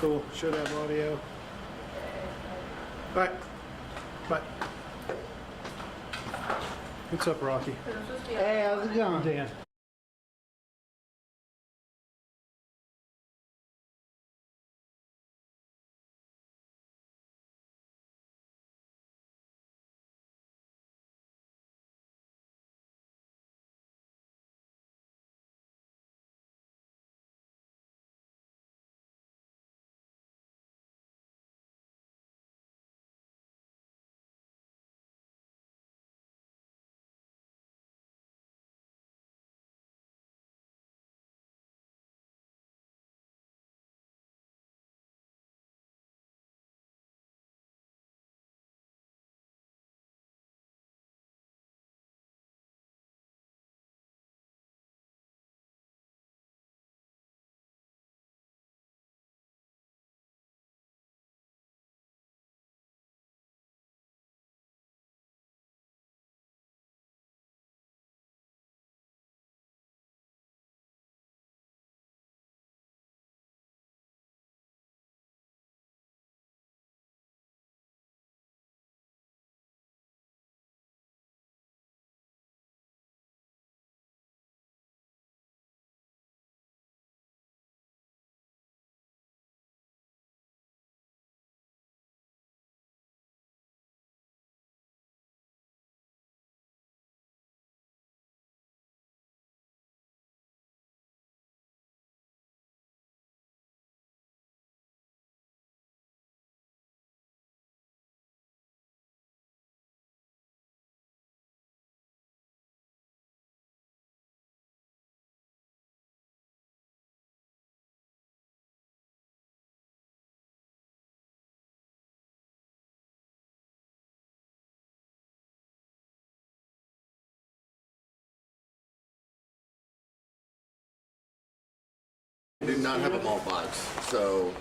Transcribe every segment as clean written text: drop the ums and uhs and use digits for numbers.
Cool. Should have audio. Bye. Bye. What's up, Rocky? Hey, how's it going? Dan. Do not have a malt box, so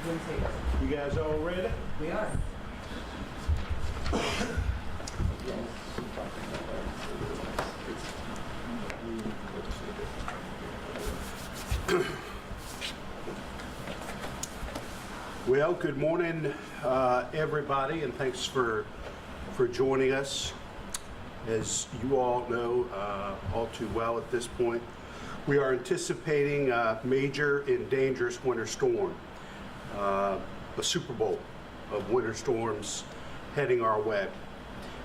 You guys all ready? We are. Well, good morning, everybody, and thanks for joining us. As you all know all too well at this point, we are anticipating a major and dangerous winter storm, a Super Bowl of winter storms heading our way.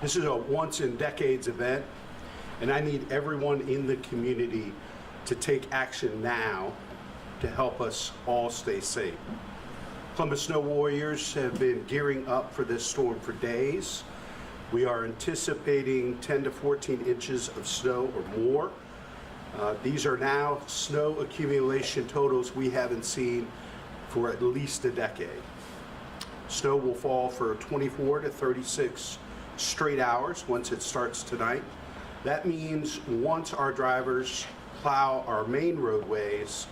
This is a once-in-decades event, and I need everyone in the community to take action now to help us all stay safe. Columbus Snow Warriors have been gearing up for this storm for days. We are anticipating 10 to 14 inches of snow or more. These are now snow accumulation totals we haven't seen for at least a decade. Snow will fall for 24 to 36 straight hours once it starts tonight. That means once our drivers plow our main roadways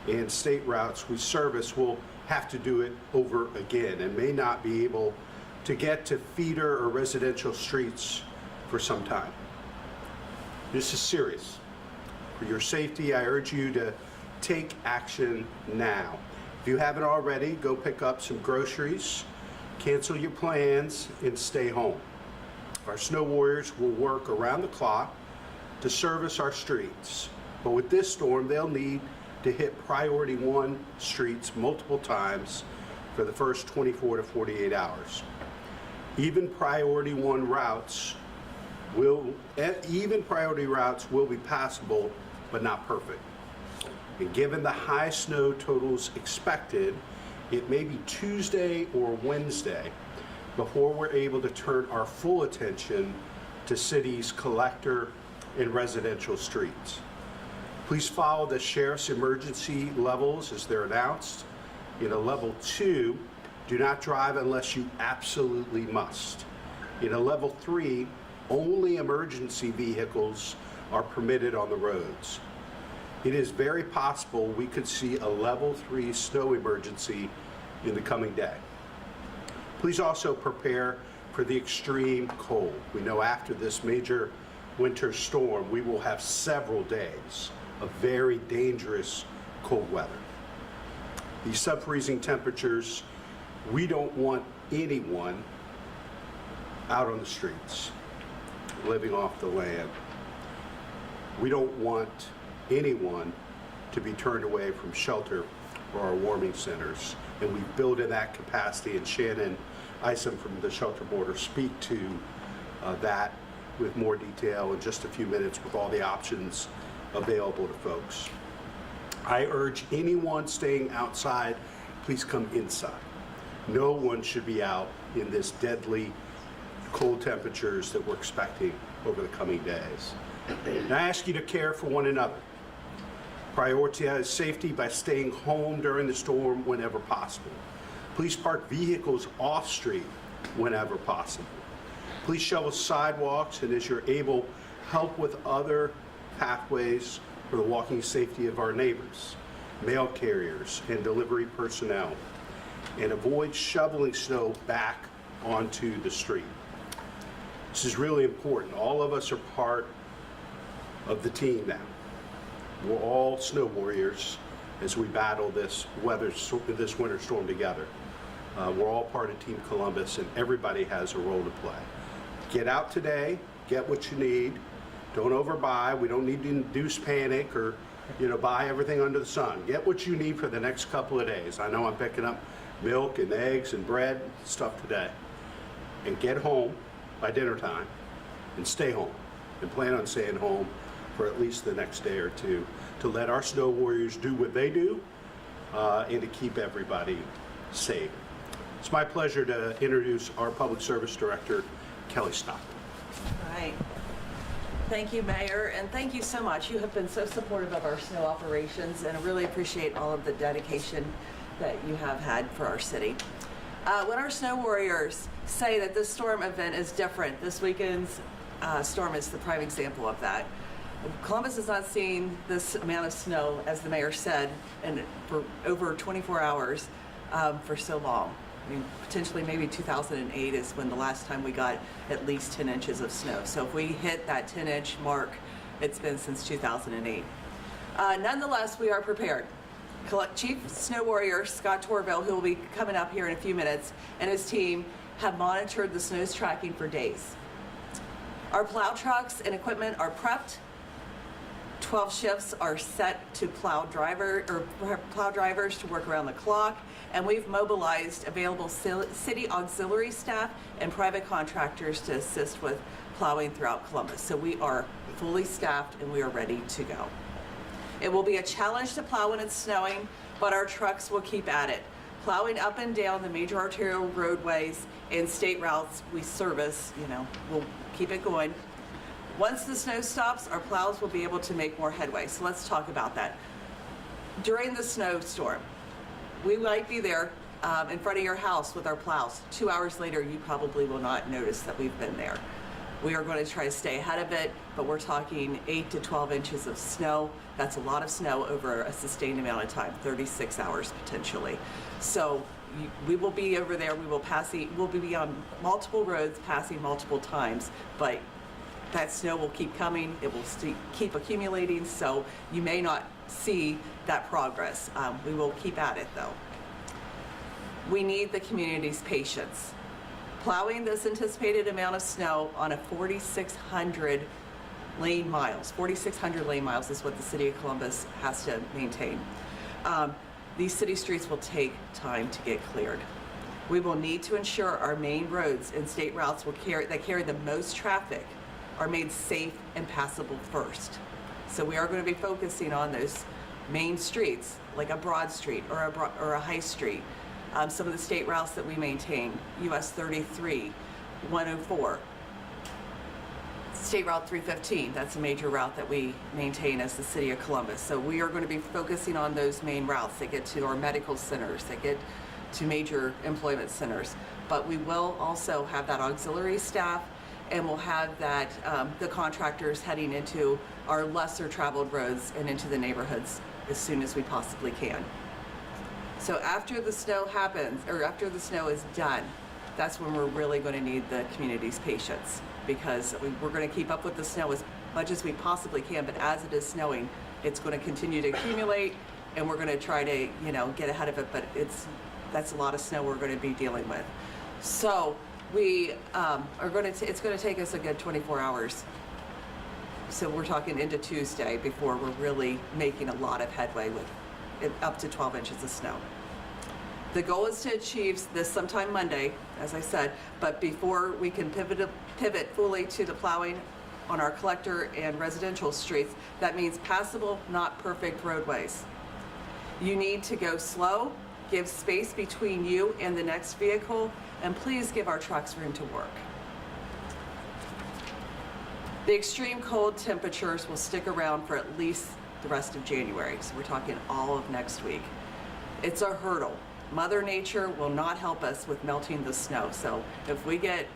and state routes we service, we'll have to do it over again and may not be able to get to feeder or residential streets for some time. This is serious. For your safety, I urge you to take action now. If you haven't already, go pick up some groceries, cancel your plans, and stay home. Our snow warriors will work around the clock to service our streets. But with this storm, they'll need to hit priority 1 streets multiple times for the first 24 to 48 hours. Even priority routes will be passable, but not perfect. And given the high snow totals expected, it may be Tuesday or Wednesday before we're able to turn our full attention to cities' collector and residential streets. Please follow the sheriff's emergency levels as they're announced. In a level 2, do not drive unless you absolutely must. In a level 3, only emergency vehicles are permitted on the roads. It is very possible we could see a level 3 snow emergency in the coming day. Please also prepare for the extreme cold. We know after this major winter storm, we will have several days of very dangerous cold weather. These sub-freezing temperatures, we don't want anyone out on the streets, living off the land. We don't want anyone to be turned away from shelter or our warming centers. And we've built in that capacity, and Shannon Isom from the Shelter Board will speak to that with more detail in just a few minutes with all the options available to folks. I urge anyone staying outside, please come inside. No one should be out in this deadly cold temperatures that we're expecting over the coming days. And I ask you to care for one another. Prioritize safety by staying home during the storm whenever possible. Please park vehicles off-street whenever possible. Please shovel sidewalks, and as you're able, help with other pathways for the walking safety of our neighbors, mail carriers, and delivery personnel. And avoid shoveling snow back onto the street. This is really important. All of us are part of the team now. We're all snow warriors as we battle this winter storm together. We're all part of Team Columbus, and everybody has a role to play. Get out today, get what you need. Don't overbuy. We don't need to induce panic or, buy everything under the sun. Get what you need for the next couple of days. I know I'm picking up milk and eggs and bread stuff today. And get home by dinner time and stay home, and plan on staying home for at least the next day or two to let our snow warriors do what they do and to keep everybody safe. It's my pleasure to introduce our Public Service Director, Kelly Stockton. All right. Thank you, Mayor, and thank you so much. You have been so supportive of our snow operations, and I really appreciate all of the dedication that you have had for our city. When our snow warriors say that this storm event is different, this weekend's storm is the prime example of that. Columbus has not seen this amount of snow, as the mayor said, for over 24 hours. for so long. I mean, potentially maybe 2008 is when the last time we got at least 10 inches of snow. So if we hit that 10-inch mark, it's been since 2008. Nonetheless, we are prepared. Chief Snow Warrior Scott Torville, who will be coming up here in a few minutes, and his team have monitored the snow's tracking for days. Our plow trucks and equipment are prepped. 12 shifts are set to plow drivers to work around the clock, and we've mobilized available city auxiliary staff and private contractors to assist with plowing throughout Columbus. So we are fully staffed and we are ready to go. It will be a challenge to plow when it's snowing, but our trucks will keep at it. Plowing up and down the major arterial roadways and state routes we service, we'll keep it going. Once the snow stops, our plows will be able to make more headway. So let's talk about that. During the snowstorm, we might be there in front of your house with our plows. 2 hours later, you probably will not notice that we've been there. We are going to try to stay ahead of it, but we're talking 8 to 12 inches of snow. That's a lot of snow over a sustained amount of time, 36 hours potentially. So we will be over there. We'll be on multiple roads, passing multiple times, but that snow will keep coming. It will keep accumulating, so you may not see that progress. We will keep at it though. We need the community's patience. Plowing this anticipated amount of snow on a 4,600 lane miles. 4,600 lane miles is what the city of Columbus has to maintain. These city streets will take time to get cleared. We will need to ensure our main roads and state routes that carry the most traffic are made safe and passable first. So we are going to be focusing on those main streets, like a Broad Street or a High Street. Some of the state routes that we maintain, US 33, 104, State Route 315, that's a major route that we maintain as the city of Columbus. So we are going to be focusing on those main routes that get to our medical centers, that get to major employment centers. But we will also have that auxiliary staff, and we'll have that the contractors heading into our lesser traveled roads and into the neighborhoods as soon as we possibly can. So after the snow happens, or after the snow is done, that's when we're really going to need the community's patience, because we're going to keep up with the snow as much as we possibly can, but as it is snowing, it's going to continue to accumulate, and we're going to try to, get ahead of it, but that's a lot of snow we're going to be dealing with. So we it's going to take us a good 24 hours. So we're talking into Tuesday before we're really making a lot of headway with up to 12 inches of snow. The goal is to achieve this sometime Monday, as I said, but before we can pivot fully to the plowing on our collector and residential streets, that means passable, not perfect roadways. You need to go slow, give space between you and the next vehicle, and please give our trucks room to work. The extreme cold temperatures will stick around for at least the rest of January, so we're talking all of next week. It's a hurdle. Mother Nature will not help us with melting the snow, so if we get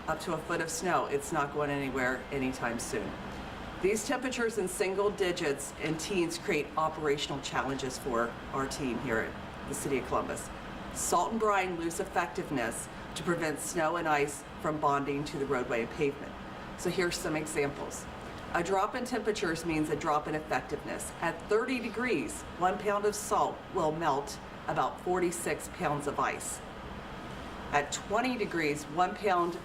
up to a foot of snow, it's not going anywhere anytime soon. These temperatures in single digits and teens create operational challenges for our team here at the City of Columbus. Salt and brine lose effectiveness to prevent snow and ice from bonding to the roadway and pavement. So here's some examples. A drop in temperatures means a drop in effectiveness. At 30 degrees, 1 pound of salt will melt about 46 pounds of ice. At 20 degrees, 1 pound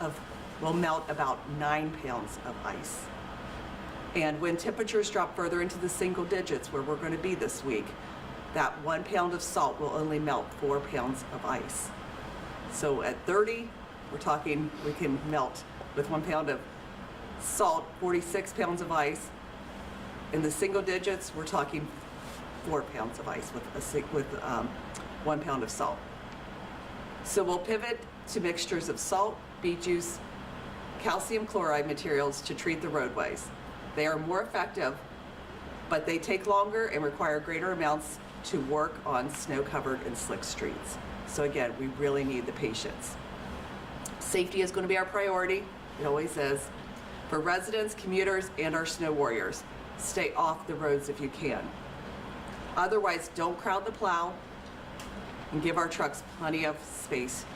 will melt about 9 pounds of ice. And when temperatures drop further into the single digits, where we're going to be this week, that 1 pound of salt will only melt 4 pounds of ice. So at 30, we're talking we can melt with 1 pound of salt, 46 pounds of ice. In the single digits, we're talking 4 pounds of ice with 1 pound of salt. So we'll pivot to mixtures of salt, beet juice, calcium chloride materials to treat the roadways. They are more effective, but they take longer and require greater amounts to work on snow-covered and slick streets. So again, we really need the patience. Safety is going to be our priority. It always is. For residents, commuters, and our snow warriors, stay off the roads if you can. Otherwise, don't crowd the plow. and give our trucks plenty of space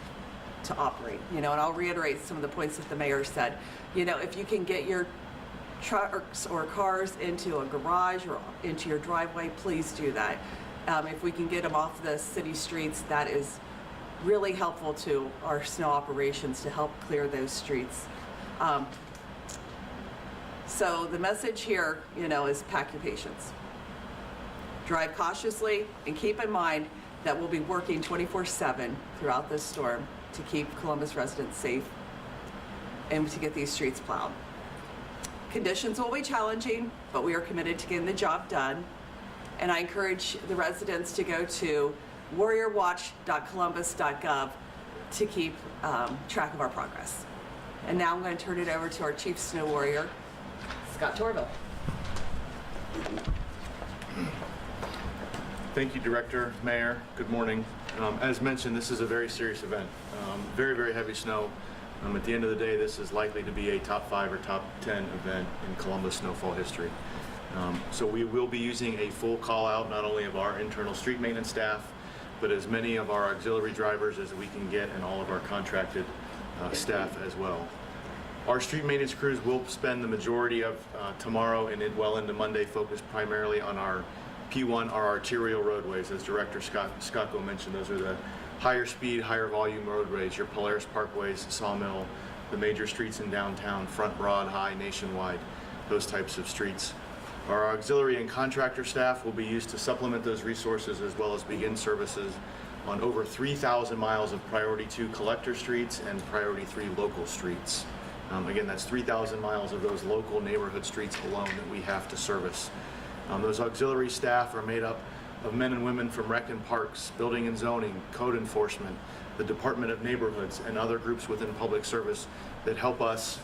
to operate. And I'll reiterate some of the points that the mayor said. If you can get your trucks or cars into a garage or into your driveway, please do that. If we can get them off the city streets, that is really helpful to our snow operations to help clear those streets. So the message here, is pack your patience. Drive cautiously and keep in mind that we'll be working 24/7 throughout this storm to keep Columbus residents safe and to get these streets plowed. Conditions will be challenging, but we are committed to getting the job done. And I encourage the residents to go to warriorwatch.columbus.gov to keep track of our progress. And now I'm going to turn it over to our Chief Snow Warrior, Scott Torville. Thank you, Director, Mayor. Good morning. As mentioned, this is a very serious event. Very, very heavy snow. At the end of the day, this is likely to be a top 5 or top 10 event in Columbus snowfall history. So we will be using a full call out, not only of our internal street maintenance staff, but as many of our auxiliary drivers as we can get and all of our contracted staff as well. Our street maintenance crews will spend the majority of tomorrow and well into Monday focused primarily on our P1, our arterial roadways. As Director Scocco mentioned, those are the higher speed, higher volume roadways, your Polaris Parkways, Sawmill, the major streets in downtown, Front, Broad, High, Nationwide, those types of streets. Our auxiliary and contractor staff will be used to supplement those resources as well as begin services on over 3,000 miles of Priority 2 collector streets and Priority 3 local streets. Again, that's 3,000 miles of those local neighborhood streets alone that we have to service. Those auxiliary staff are made up of men and women from Rec and Parks, Building and Zoning, Code Enforcement, the Department of Neighborhoods, and other groups within public service that help us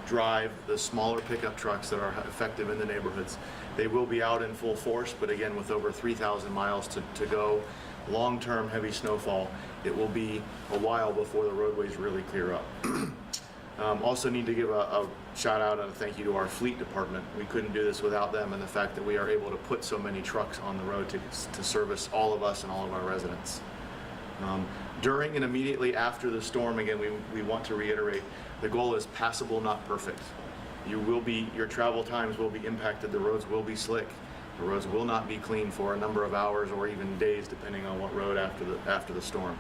drive the smaller pickup trucks that are effective in the neighborhoods. They will be out in full force, but again, with over 3,000 miles to go, long-term heavy snowfall, it will be a while before the roadways really clear up. Also need to give a shout out and a thank you to our fleet department. We couldn't do this without them, and the fact that we are able to put so many trucks on the road to service all of us and all of our residents. During and immediately after the storm, again, we want to reiterate, the goal is passable, not perfect. Your travel times will be impacted, the roads will be slick. The roads will not be clean for a number of hours or even days, depending on what road after the storm.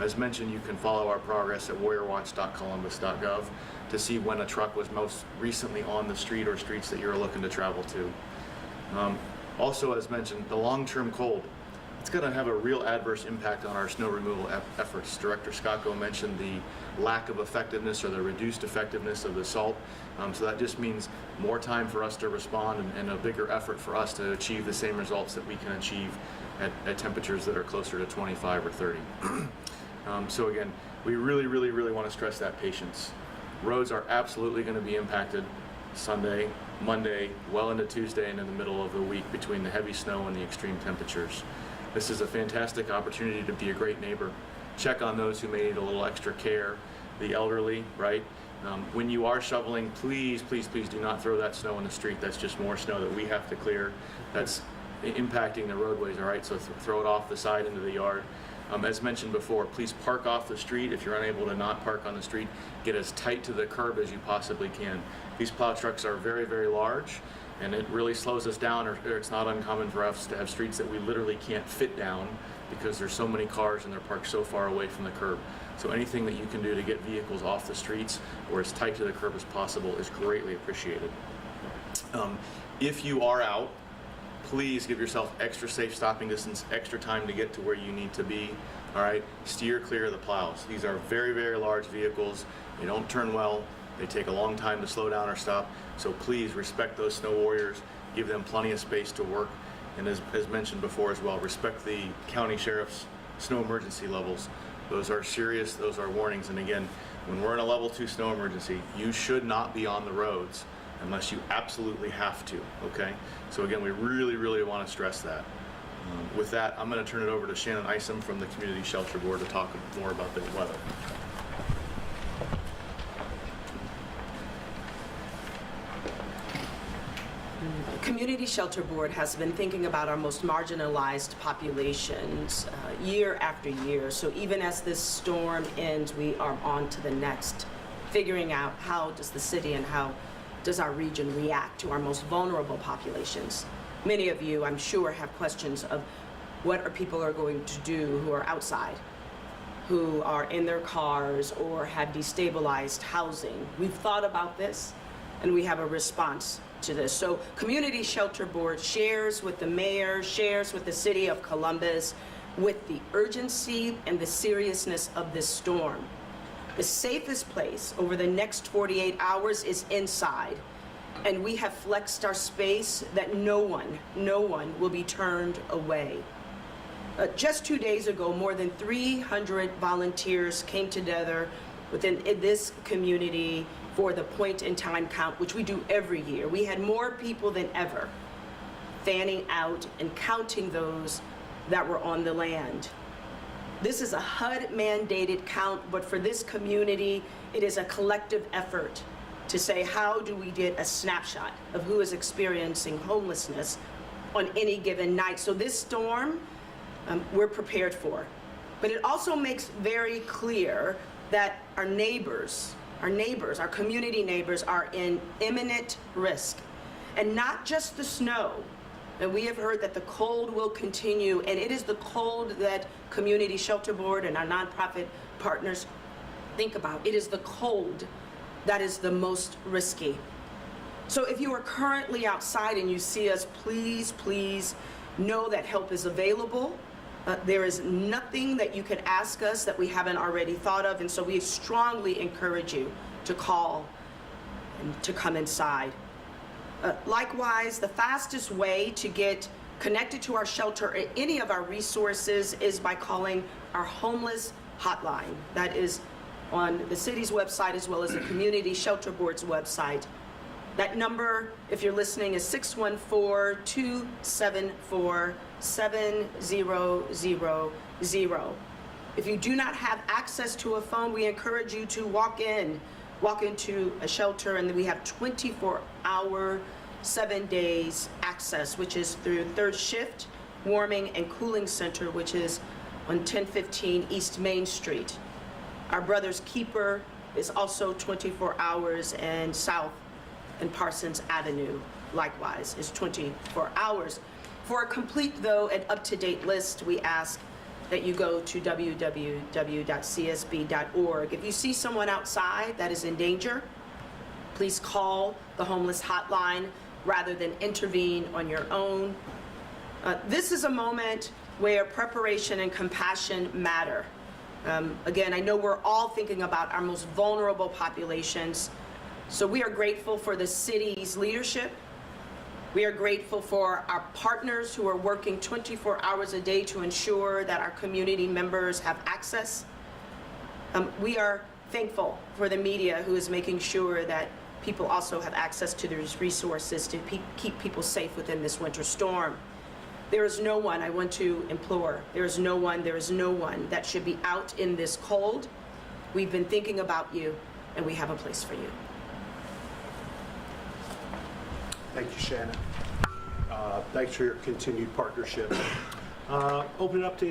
As mentioned, you can follow our progress at warriorwatch.columbus.gov to see when a truck was most recently on the street or streets that you're looking to travel to. Also, as mentioned, the long-term cold, it's going to have a real adverse impact on our snow removal efforts. Director Scocco mentioned the lack of effectiveness or the reduced effectiveness of the salt. So that just means more time for us to respond and a bigger effort for us to achieve the same results that we can achieve at temperatures that are closer to 25 or 30. So again, we really want to stress that patience. Roads are absolutely going to be impacted Sunday, Monday, well into Tuesday and in the middle of the week between the heavy snow and the extreme temperatures. This is a fantastic opportunity to be a great neighbor. Check on those who may need a little extra care, the elderly, right? When you are shoveling, please do not throw that snow in the street. That's just more snow that we have to clear. That's impacting the roadways, all right? So throw it off the side into the yard. As mentioned before, please park off the street. If you're unable to not park on the street, get as tight to the curb as you possibly can. These plow trucks are very large, and it really slows us down, or it's not uncommon for us to have streets that we literally can't fit down because there's so many cars and they're parked so far away from the curb. So anything that you can do to get vehicles off the streets or as tight to the curb as possible is greatly appreciated. If you are out, please give yourself extra safe stopping distance, extra time to get to where you need to be, all right? Steer clear of the plows. These are very large vehicles. They don't turn well. They take a long time to slow down or stop. So please respect those snow warriors. Give them plenty of space to work. And as mentioned before as well, respect the county sheriff's snow emergency levels. Those are serious, those are warnings. And again, when we're in a level 2 snow emergency, you should not be on the roads unless you absolutely have to, okay? So again, we really want to stress that. With that, I'm going to turn it over to Shannon Isom from the Community Shelter Board to talk more about the weather. Community Shelter Board has been thinking about our most marginalized populations year after year. So even as this storm ends, we are on to the next, figuring out how does the city and how does our region react to our most vulnerable populations. Many of you, I'm sure, have questions of what are people are going to do who are outside, who are in their cars or have destabilized housing. We've thought about this and we have a response to this. So Community Shelter Board shares with the mayor, shares with the city of Columbus with the urgency and the seriousness of this storm. The safest place over the next 48 hours is inside, and we have flexed our space that no one will be turned away. Just 2 days ago, more than 300 volunteers came together within this community for the point in time count, which we do every year. We had more people than ever fanning out and counting those that were on the land. This is a HUD mandated count, but for this community, it is a collective effort to say, how do we get a snapshot of who is experiencing homelessness on any given night? So this storm, we're prepared for. But it also makes very clear that our neighbors, our community neighbors are in imminent risk. And not just the snow. And we have heard that the cold will continue, and it is the cold that Community Shelter Board and our nonprofit partners think about. It is the cold that is the most risky. So if you are currently outside and you see us, please, please know that help is available. There is nothing that you could ask us that we haven't already thought of, and so we strongly encourage you to call and to come inside. Likewise, the fastest way to get connected to our shelter or any of our resources is by calling our homeless hotline. That is on the city's website as well as the Community Shelter Board's website. That number, if you're listening, is 614-274-7000. If you do not have access to a phone, we encourage you to walk into a shelter, and we have 24-hour, 7 days access, which is through Third Shift Warming and Cooling Center, which is on 1015 East Main Street. Our Brother's Keeper is also 24 hours, and South and Parsons Avenue, likewise, is 24 hours. For a complete, though, and up-to-date list, we ask that you go to www.csb.org. If you see someone outside that is in danger, please call the homeless hotline rather than intervene on your own. This is a moment where preparation and compassion matter. Again, I know we're all thinking about our most vulnerable populations, so we are grateful for the city's leadership. We are grateful for our partners who are working 24 hours a day to ensure that our community members have access. We are thankful for the media who is making sure that people also have access to these resources to keep people safe within this winter storm. There is no one, I want to implore, there is no one that should be out in this cold. We've been thinking about you, and we have a place for you. Thank you, Shannon. Thanks for your continued partnership. Open it up to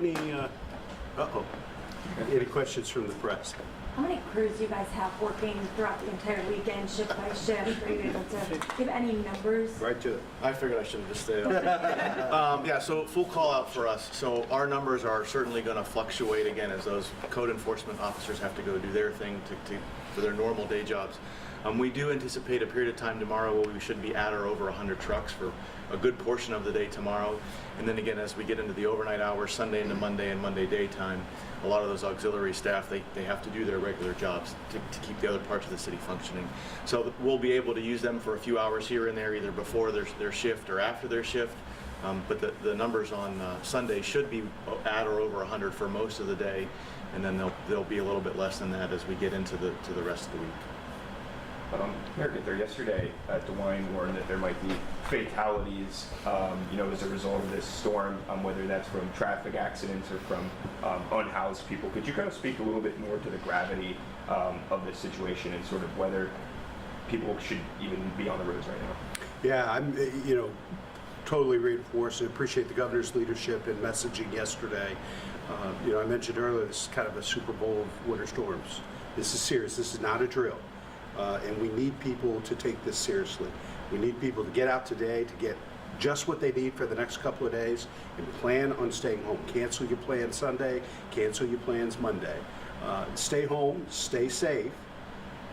any questions from the press? How many crews do you guys have working throughout the entire weekend, shift by shift? Are you able to give any numbers? Right to it. I figured I should have just stayed up. Yeah, so full call out for us. So our numbers are certainly going to fluctuate again as those code enforcement officers have to go do their thing for their normal day jobs. We do anticipate a period of time tomorrow where we should be at or over 100 trucks for a good portion of the day tomorrow. And then again, as we get into the overnight hours, Sunday into Monday and Monday daytime, a lot of those auxiliary staff, they have to do their regular jobs to keep the other parts of the city functioning. So we'll be able to use them for a few hours here and there, either before their shift or after their shift. But the numbers on Sunday should be at or over 100 for most of the day, and then they'll be a little bit less than that as we get into the rest of the week. Mayor Ginther, yesterday at DeWine warned that there might be fatalities, as a result of this storm, whether that's from traffic accidents or from unhoused people. Could you kind of speak a little bit more to the gravity of this situation and sort of whether people should even be on the roads right now? Yeah, I'm, totally reinforced and appreciate the governor's leadership and messaging yesterday. I mentioned earlier, this is kind of a Super Bowl of winter storms. This is serious. This is not a drill. And we need people to take this seriously. We need people to get out today to get just what they need for the next couple of days and plan on staying home. Cancel your plans Sunday, cancel your plans Monday. Stay home, stay safe,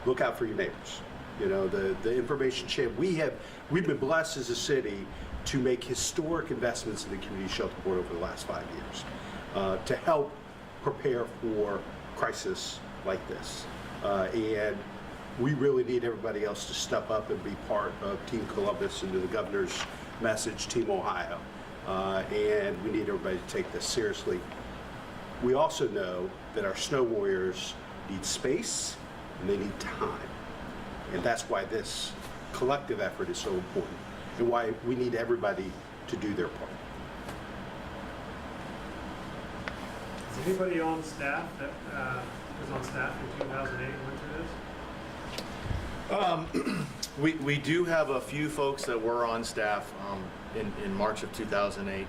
look out for your neighbors. The information shared, we've been blessed as a city to make historic investments in the Community Shelter Board over the last 5 years to help prepare for crisis like this. And we really need everybody else to step up and be part of Team Columbus and the governor's message, Team Ohio. And we need everybody to take this seriously. We also know that our snow warriors need space and they need time. And that's why this collective effort is so important and why we need everybody to do their part. Is anybody on staff that was on staff in 2008 and went through this? We do have a few folks that were on staff in March of 2008.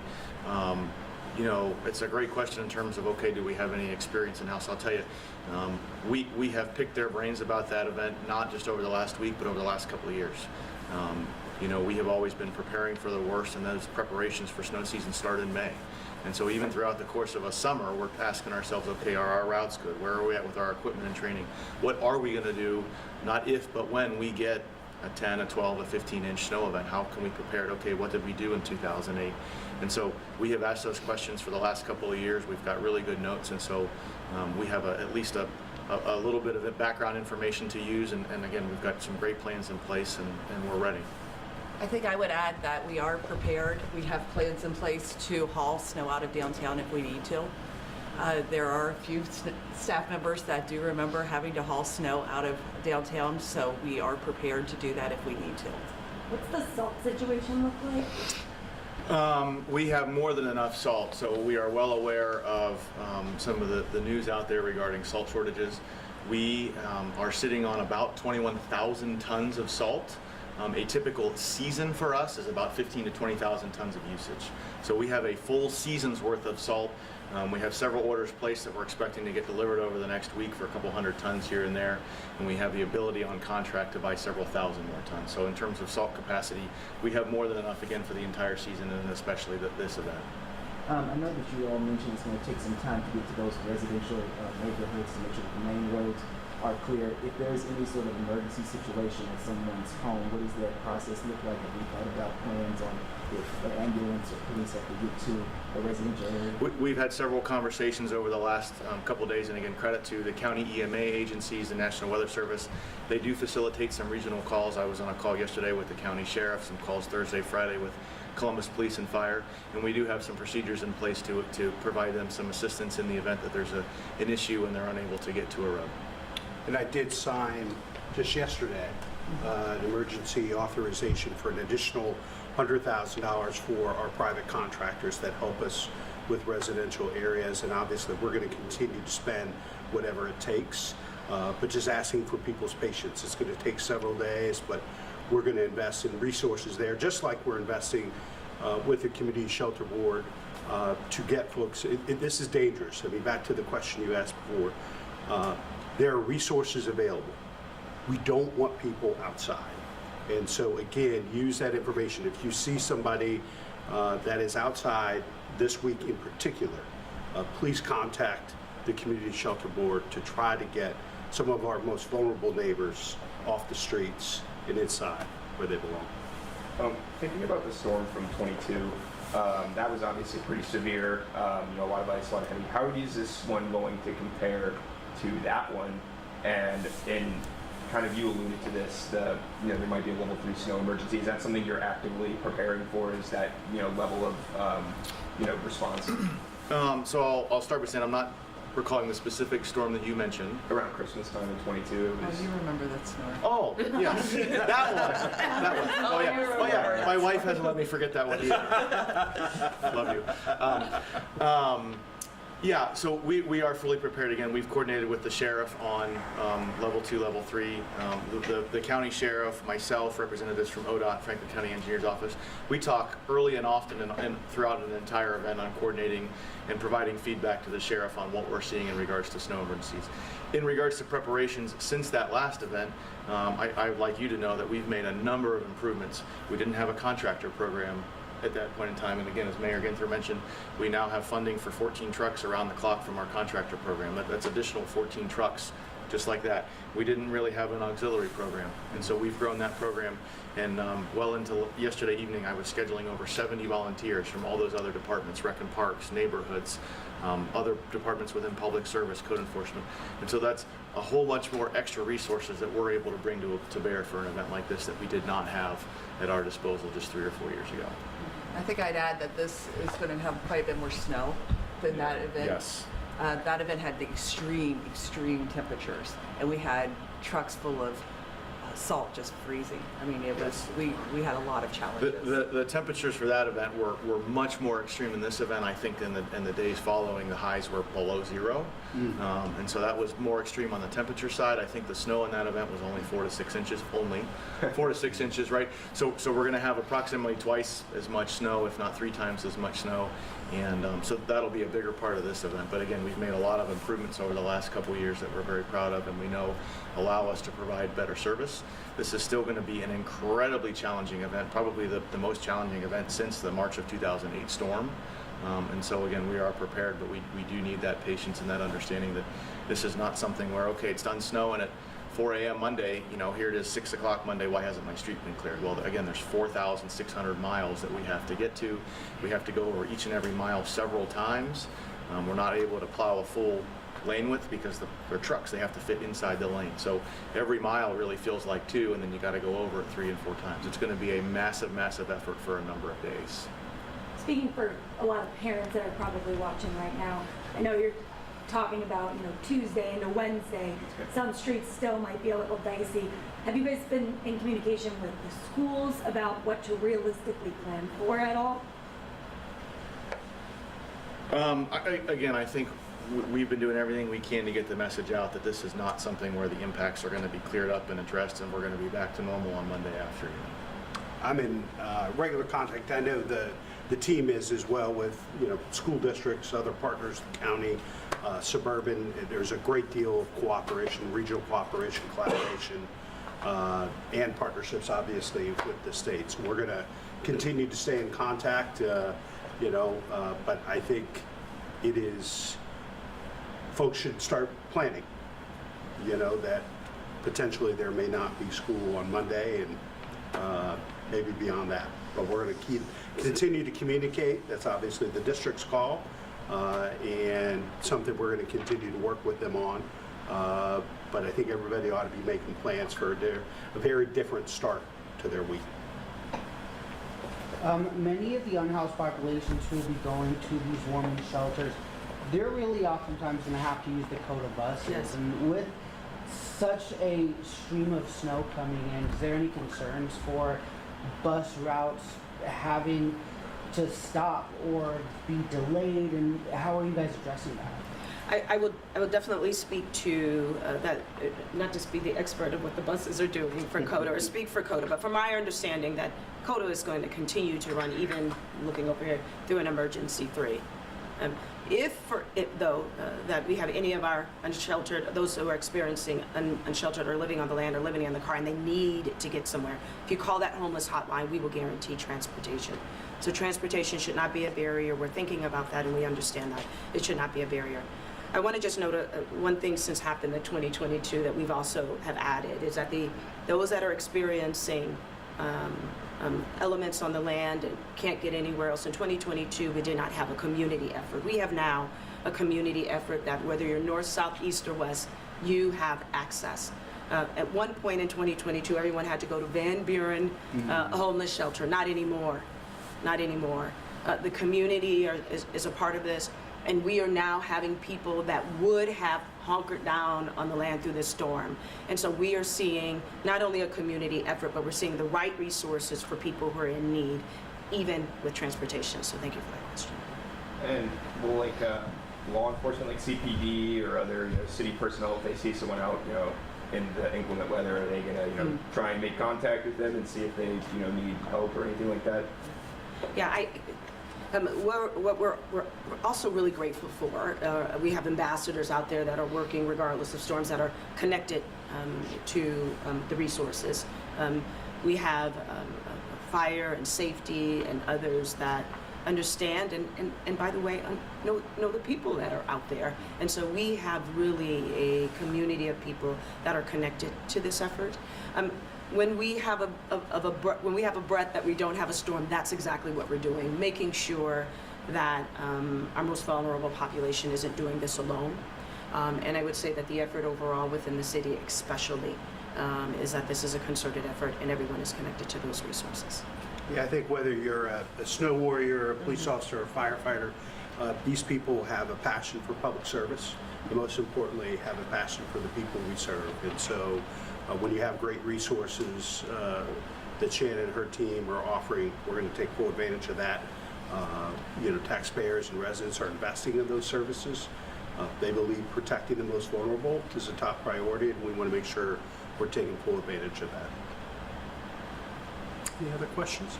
It's a great question in terms of, okay, do we have any experience in-house? I'll tell you, we have picked their brains about that event, not just over the last week, but over the last couple of years. We have always been preparing for the worst, and those preparations for snow season start in May. And so even throughout the course of a summer, we're asking ourselves, okay, are our routes good? Where are we at with our equipment and training? What are we going to do, not if, but when we get a 10, a 12, a 15-inch snow event? How can we prepare it? Okay, what did we do in 2008? And so we have asked those questions for the last couple of years. We've got really good notes, and so we have at least a little bit of background information to use, and again, we've got some great plans in place, and we're ready. I think I would add that we are prepared. We have plans in place to haul snow out of downtown if we need to. There are a few staff members that do remember having to haul snow out of downtown, so we are prepared to do that if we need to. What's the salt situation look like? We have more than enough salt, so we are well aware of some of the news out there regarding salt shortages. We are sitting on about 21,000 tons of salt. A typical season for us is about 15,000 to 20,000 tons of usage. So we have a full season's worth of salt. We have several orders placed that we're expecting to get delivered over the next week for a couple hundred tons here and there, and we have the ability on contract to buy several thousand more tons. So in terms of salt capacity, we have more than enough again for the entire season, and especially this event. I know that you all mentioned it's going to take some time to get to those residential neighborhoods to make sure that the main roads are clear. If there is any sort of emergency situation at someone's home, what does that process look like? Have you thought about plans on if an ambulance or police have to get to a residential area? We've had several conversations over the last couple of days, and again, credit to the county EMA agencies, the National Weather Service. They do facilitate some regional calls. I was on a call yesterday with the county sheriff, some calls Thursday, Friday with Columbus Police and Fire, and we do have some procedures in place to provide them some assistance in the event that there's an issue and they're unable to get to a road. And I did sign just yesterday an emergency authorization for an additional $100,000 for our private contractors that help us with residential areas. And obviously, we're going to continue to spend whatever it takes, but just asking for people's patience. It's going to take several days, but we're going to invest in resources there, just like we're investing with the Community Shelter Board to get folks. This is dangerous. I mean, back to the question you asked before. There are resources available. We don't want people outside. And so again, use that information. If you see somebody that is outside this week in particular, please contact the Community Shelter Board to try to get some of our most vulnerable neighbors off the streets and inside where they belong. Thinking about the storm from 22, that was obviously pretty severe, a lot of ice, a lot of heavy. How is this one going to compare to that one? And in kind of, you alluded to this, there might be a level 3 snow emergency. Is that something you're actively preparing for? Is that, level of, response? So I'll start by saying I'm not recalling the specific storm that you mentioned. Around Christmas time in 22, it was... Oh, you remember that story. Oh, yes. That one. Oh, yeah. Oh, yeah. My wife hasn't let me forget that one either. Love you. Yeah, so we are fully prepared. Again, we've coordinated with the sheriff on level 2, level 3. The county sheriff, myself, representatives from ODOT, Franklin County Engineer's Office. We talk early and often and throughout an entire event on coordinating and providing feedback to the sheriff on what we're seeing in regards to snow emergencies. In regards to preparations since that last event, I would like you to know that we've made a number of improvements. We didn't have a contractor program at that point in time, and again, as Mayor Ginther mentioned, we now have funding for 14 trucks around the clock from our contractor program. That's additional 14 trucks just like that. We didn't really have an auxiliary program, and so we've grown that program, and well into yesterday evening I was scheduling over 70 volunteers from all those other departments, rec and parks, neighborhoods, other departments within public service, code enforcement, and so that's a whole bunch more extra resources that we're able to bring to bear for an event like this that we did not have at our disposal just 3 or 4 years ago. I think I'd add that this is going to have quite a bit more snow than that event. Yes. That event had the extreme temperatures, and we had trucks full of salt just freezing. I mean, it was we had a lot of challenges. The temperatures for that event were much more extreme in this event. I think in the days following, the highs were below 0, and so that was more extreme on the temperature side. I think the snow in that event was only 4 to 6 inches, only 4 to 6 inches, right? So we're going to have approximately twice as much snow, if not 3 times as much snow. And so that'll be a bigger part of this event. But again, we've made a lot of improvements over the last couple of years that we're very proud of, and we know allow us to provide better service. This is still going to be an incredibly challenging event, probably the most challenging event since the March of 2008 storm. And so again, we are prepared, but we do need that patience and that understanding that this is not something where, okay, it's done snowing at 4 a.m. Monday, here it is 6 o'clock Monday, why hasn't my street been cleared? Well, again, there's 4,600 miles that we have to get to. We have to go over each and every mile several times. We're not able to plow a full lane width because they're trucks, they have to fit inside the lane. So every mile really feels like 2, and then you got to go over it 3 and 4 times. It's going to be a massive effort for a number of days. Speaking for a lot of parents that are probably watching right now, I know you're talking about, Tuesday into Wednesday. Some streets still might be a little dicey. Have you guys been in communication with the schools about what to realistically plan for at all? I think we've been doing everything we can to get the message out that this is not something where the impacts are going to be cleared up and addressed, and we're going to be back to normal on Monday afternoon. I'm in regular contact. I know the team is as well with school districts, other partners, the county, suburban. There's a great deal of cooperation, regional cooperation, collaboration, and partnerships, obviously, with the states. We're going to continue to stay in contact, but I think it is, folks should start planning, that potentially there may not be school on Monday and maybe beyond that. But we're going to continue to communicate. That's obviously the district's call, and something we're going to continue to work with them on. But I think everybody ought to be making plans for a very different start to their week. Many of the unhoused populations who will be going to these warming shelters, they're really oftentimes going to have to use the Coda buses. Yes. And with such a stream of snow coming in, is there any concerns for bus routes having to stop or be delayed, and how are you guys addressing that? I will definitely speak to that, not just be the expert of what the buses are doing for CODA or speak for CODA, but from my understanding that CODA is going to continue to run, even looking over here, through an emergency 3. That we have any of our unsheltered, those who are experiencing unsheltered or living on the land or living in the car and they need to get somewhere, if you call that homeless hotline, we will guarantee transportation. So transportation should not be a barrier. We're thinking about that and we understand that. It should not be a barrier. I want to just note one thing since happened in 2022 that we've also have added is that those that are experiencing elements on the land and can't get anywhere else. In 2022, we did not have a community effort. We have now a community effort that whether you're north, south, east, or west, you have access. At one point in 2022, everyone had to go to Van Buren homeless shelter. Not anymore. Not anymore. The community is a part of this. And we are now having people that would have hunkered down on the land through this storm. And so we are seeing not only a community effort, but we're seeing the right resources for people who are in need, even with transportation. So thank you for that question. And will law enforcement, like CPD or other, you know, city personnel, if they see someone out, you know, in the inclement weather, are they gonna, you know, try and make contact with them and see if they, you know, need help or anything like that? Yeah, we're also really grateful for. We have ambassadors out there that are working regardless of storms that are connected to the resources. We have fire and safety and others that understand and by the way, know the people that are out there. And so we have really a community of people that are connected to this effort. When we have a breath that we don't have a storm, that's exactly what we're doing, making sure that our most vulnerable population isn't doing this alone. And I would say that the effort overall within the city especially is that this is a concerted effort and everyone is connected to those resources. Yeah, I think whether you're a snow warrior, a police officer, or a firefighter, these people have a passion for public service, and most importantly, have a passion for the people we serve. And so when you have great resources that Shannon and her team are offering, we're going to take full advantage of that. You know, taxpayers and residents are investing in those services. They believe protecting the most vulnerable is a top priority, and we want to make sure we're taking full advantage of that. Any other questions?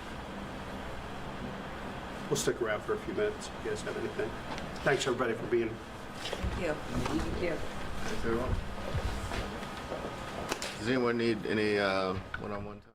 We'll stick around for a few minutes if you guys have anything. Thanks, everybody, for being here. Thank you. Thank you. Thanks, everyone. Does anyone need any one-on-one time?